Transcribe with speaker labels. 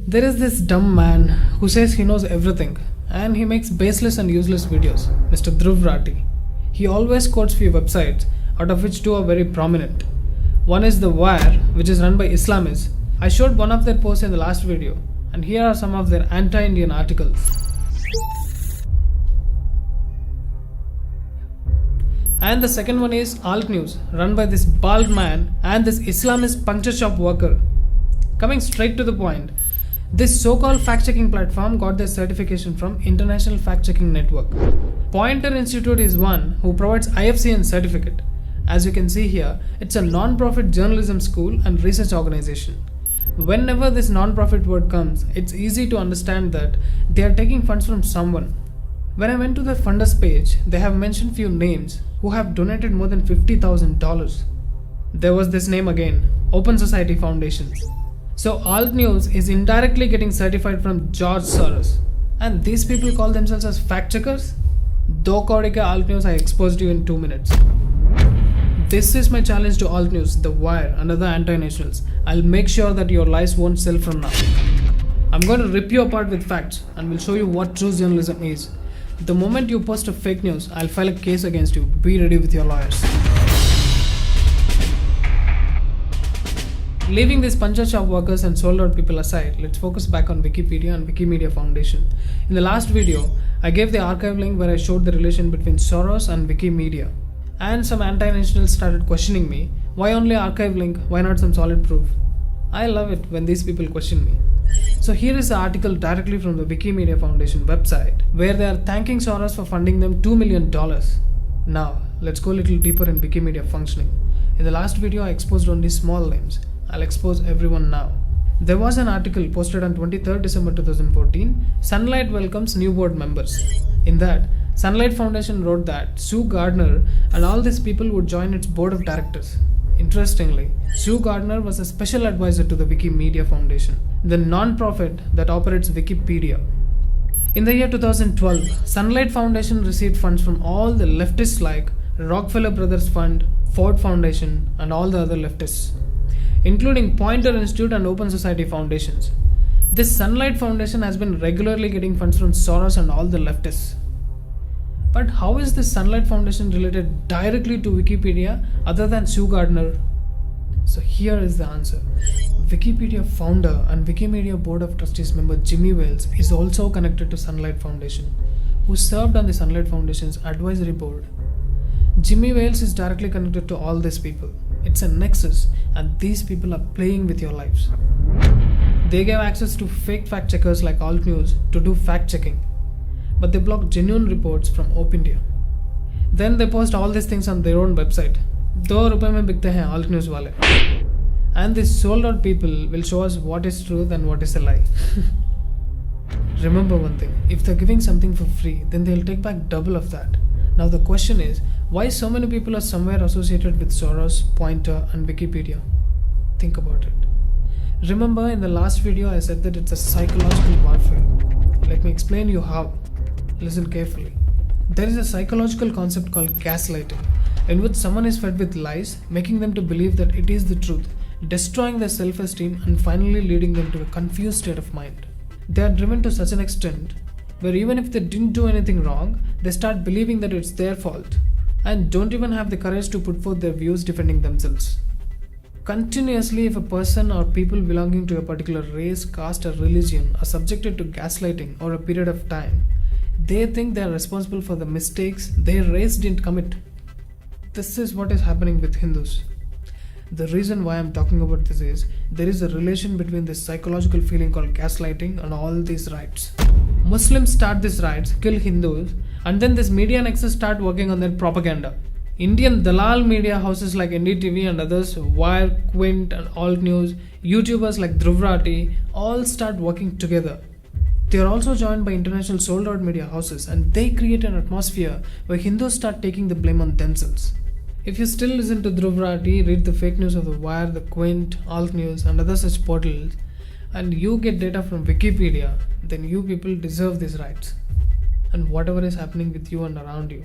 Speaker 1: There is this dumb man who says he knows everything and he makes baseless and useless videos, Mr. Dhruv Rathi. He always quotes few websites, out of which two are very prominent. One is The Wire, which is run by Islamists. I showed one of their posts in the last video, and here are some of their anti-Indian articles. And the second one is Alt News, run by this bald man and this Islamist puncture shop worker. Coming straight to the point, this so-called fact-checking platform got their certification from International Fact-Checking Network. Pointer Institute is one who provides IFCN certificate. As you can see here, it's a non-profit journalism school and research organization. Whenever this non-profit word comes, it's easy to understand that they are taking funds from someone. When I went to the funders page, they have mentioned few names who have donated more than $50,000. There was this name again, Open Society Foundation. So Alt News is indirectly getting certified from George Soros. And these people call themselves as fact checkers? Do kaudi ke Alt News I exposed you in 2 minutes. This is my challenge to Alt News, The Wire and other anti-nationals. I'll make sure that your lies won't sell from now. I'm going to rip you apart with facts and will show you what true journalism is. The moment you post a fake news, I'll file a case against you. Be ready with your lawyers. Leaving these puncture shop workers and sold out people aside, let's focus back on Wikipedia and Wikimedia Foundation. In the last video, I gave the archive link where I showed the relation between Soros and Wikimedia. And some anti-nationals started questioning me, why only archive link, why not some solid proof? I love it when these people question me. So here is the article directly from the Wikimedia Foundation website, where they are thanking Soros for funding them $2 million. Now, let's go a little deeper in Wikimedia functioning. In the last video, I exposed only small names. I'll expose everyone now. There was an article posted on 23rd December 2014, Sunlight welcomes new board members. In that, Sunlight Foundation wrote that Sue Gardner and all these people would join its board of directors. Interestingly, Sue Gardner was a special advisor to the Wikimedia Foundation, the non-profit that operates Wikipedia. In the year 2012, Sunlight Foundation received funds from all the leftists like Rockefeller Brothers Fund, Ford Foundation, and all the other leftists, including Pointer Institute and Open Society Foundations. This Sunlight Foundation has been regularly getting funds from Soros and all the leftists. But how is this Sunlight Foundation related directly to Wikipedia other than Sue Gardner? So here is the answer. Wikipedia founder and Wikimedia Board of Trustees member Jimmy Wales is also connected to Sunlight Foundation, who served on the Sunlight Foundation's advisory board. Jimmy Wales is directly connected to all these people. It's a nexus, and these people are playing with your lives. They gave access to fake fact checkers like Alt News to do fact checking, but they block genuine reports from Opindia. Then they post all these things on their own website. ₹2 mein bikte hain Alt News wale. And these sold out people will show us what is truth and what is a lie. Remember one thing, if they're giving something for free, then they'll take back double of that. Now the question is, why so many people are somewhere associated with Soros, Pointer and Wikipedia? Think about it. Remember in the last video I said that it's a psychological warfare. Let me explain you how. Listen carefully. There is a psychological concept called gaslighting, in which someone is fed with lies, making them to believe that it is the truth, destroying their self-esteem and finally leading them to a confused state of mind. They are driven to such an extent where even if they didn't do anything wrong, they start believing that it's their fault and don't even have the courage to put forth their views defending themselves. Continuously, if a person or people belonging to a particular race, caste or religion are subjected to gaslighting over a period of time, they think they are responsible for the mistakes their race didn't commit. This is what is happening with Hindus. The reason why I'm talking about this is there is a relation between this psychological feeling called gaslighting and all these riots. Muslims start these riots, kill Hindus, and then this media nexus start working on their propaganda. Indian Dalal media houses like NDTV and others, Wire, Quint and Alt News, YouTubers like Dhruv Rathi, all start working together. They are also joined by international sold out media houses, and they create an atmosphere where Hindus start taking the blame on themselves. If you still listen to Dhruv Rathi, read the fake news of the Wire, the Quint, Alt News and other such portals, and you get data from Wikipedia, then you people deserve these rights and whatever is happening with you and around you.